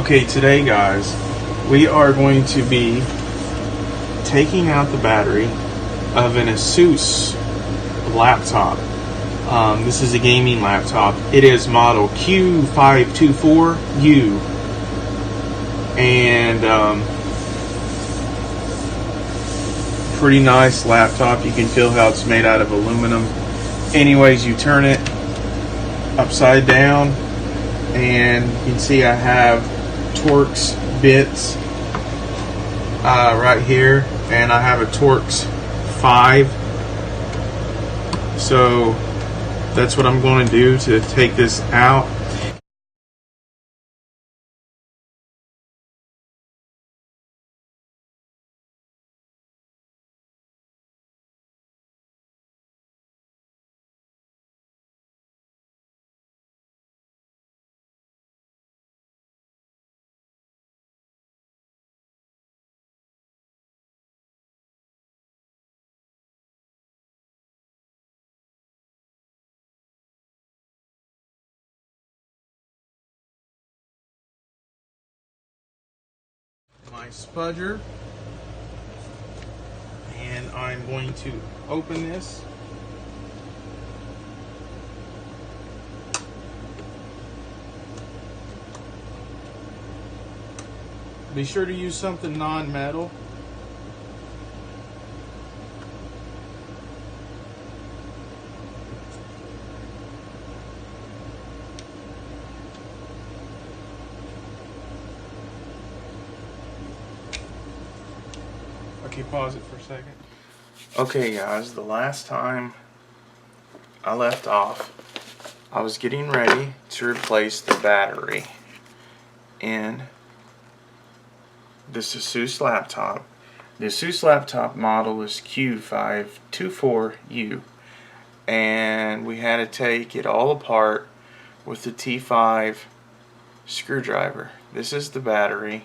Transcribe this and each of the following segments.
Okay, today guys, we are going to be taking out the battery of an Asus laptop. This is a gaming laptop. It is model Q-524U, and pretty nice laptop. You can feel how it's made out of aluminum. Anyways, you turn it upside down and you can see I have Torx bits right here, and I have a Torx 5. So that's what I'm going to do to take this out. My spudger, and I'm going to open this. Be sure to use something non-metal. Okay, pause it for a second. Okay guys, the last time I left off, I was getting ready to replace the battery in this Asus laptop. The Asus laptop model is Q-524U, and we had to take it all apart with the T5 screwdriver. This is the battery.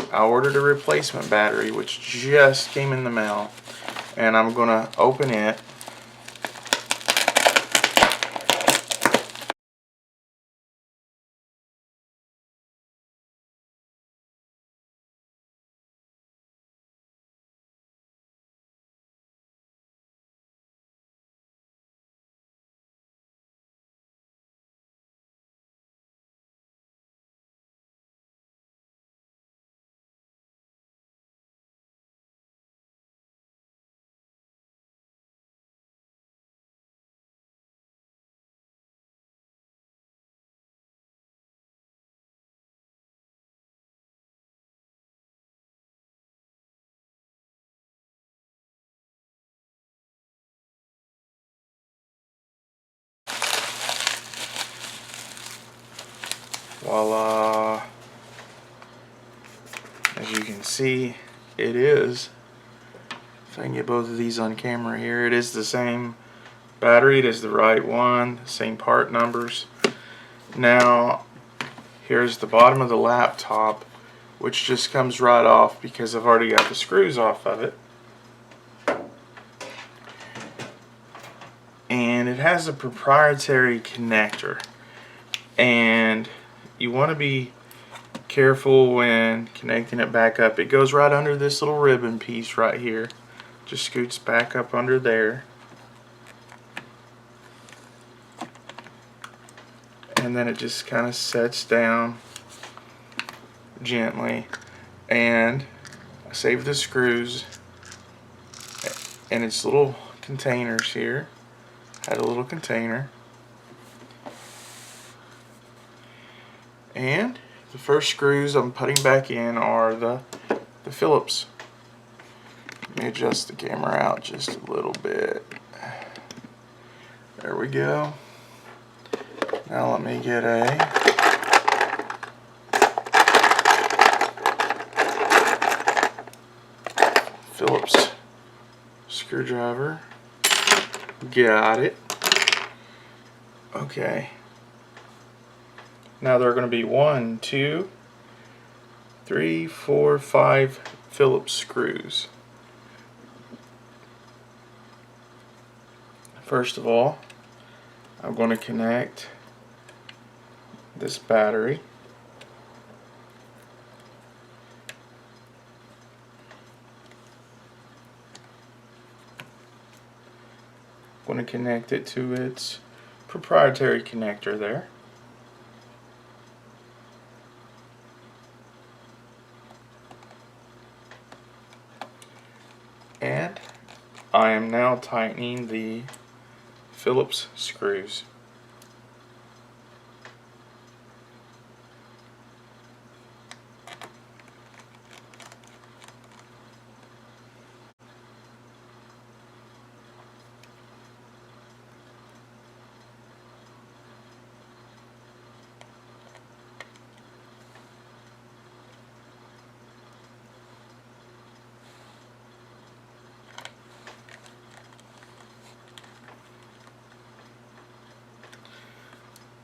I ordered a replacement battery which just came in the mail, and I'm gonna open it. Voila. As you can see, it is, if I can get both of these on camera here, it is the same battery. It is the right one, same part numbers. Now, here's the bottom of the laptop, which just comes right off because I've already got the screws off of it. And it has a proprietary connector, and you want to be careful when connecting it back up. It goes right under this little ribbon piece right here, just scoots back up under there, and then it just kind of sets down gently. And I saved the screws in its little containers here. Had a little container, and the first screws I'm putting back in are the Phillips. Let me adjust the camera out just a little bit. There we go. Now let me get a Phillips screwdriver. Got it. Okay. Now there are going to be 1, 2, 3, 4, 5 Phillips screws. First of all, I'm going to connect this battery going to connect it to its proprietary connector there. And I am now tightening the Phillips screws.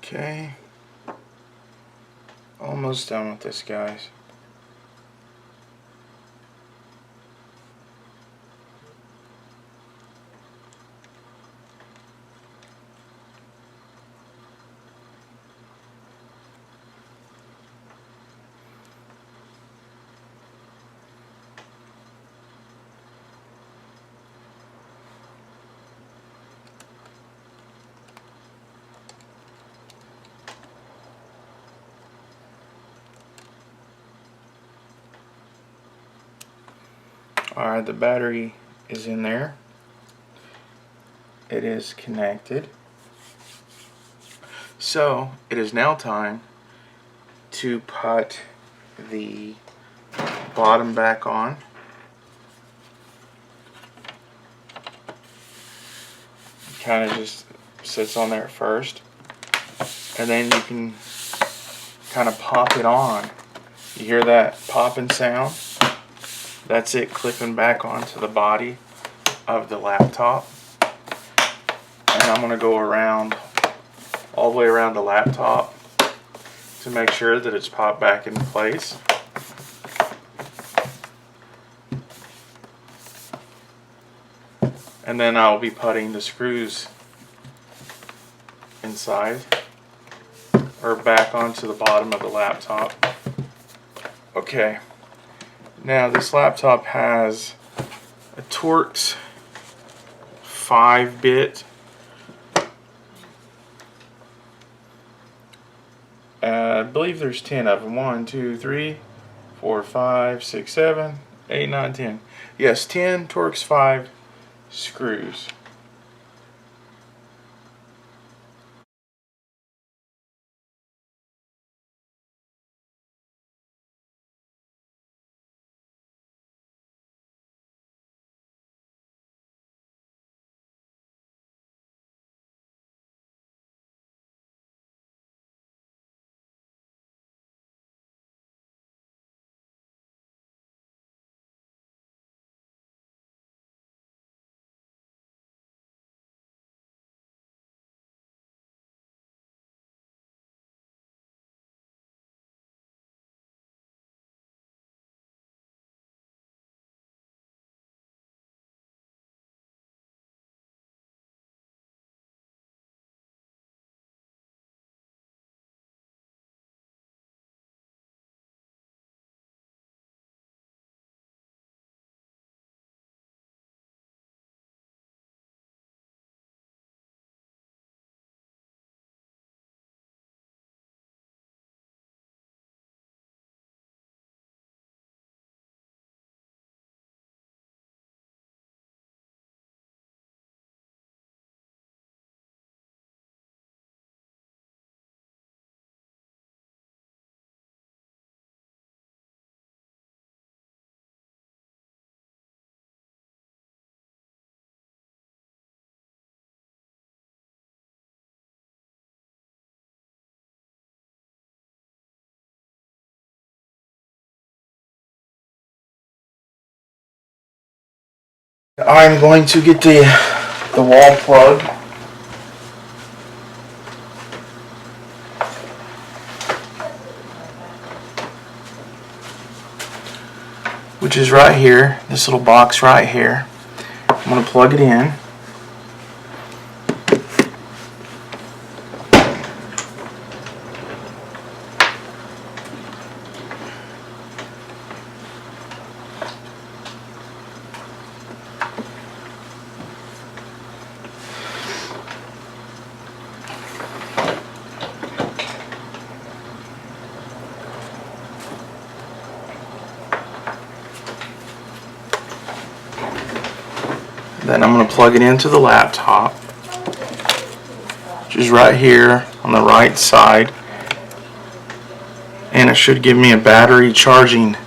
Okay, almost done with this, guys. Alright, the battery is in there. It is connected. So, it is now time to put the bottom back on. Kind of just sits on there first. And then you can kind of pop it on. You hear that popping sound? That's it clipping back onto the body of the laptop. And I'm going to go around, all the way around the laptop to make sure that it's popped back in place. And then I'll be putting the screws inside, or back onto the bottom of the laptop. Okay. Now this laptop has a Torx 5-bit I believe there's 10 of them. 1, 2, 3, 4, 5, 6, 7, 8, 9, 10. Yes, 10 Torx 5 screws. I'm going to get the wall plug. Which is right here, this little box right here. I'm going to plug it in. Then I'm going to plug it into the laptop, which is right here on the right side, and it should give me a battery charging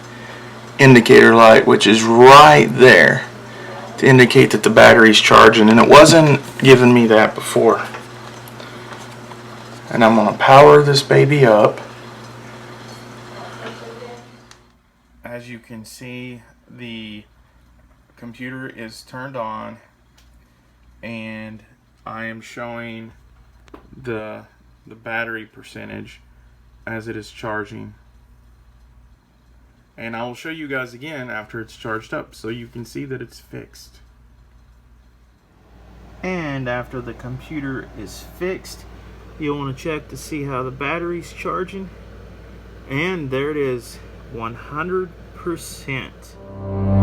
indicator light, which is right there to indicate that the battery's charging, and it wasn't giving me that before. And I'm going to power this baby up. As you can see, the computer is turned on and I am showing the battery percentage as it is charging, and I will show you guys again after it's charged up so you can see that it's fixed. And after the computer is fixed, you'll want to check to see how the battery's charging, and there it is, 100%.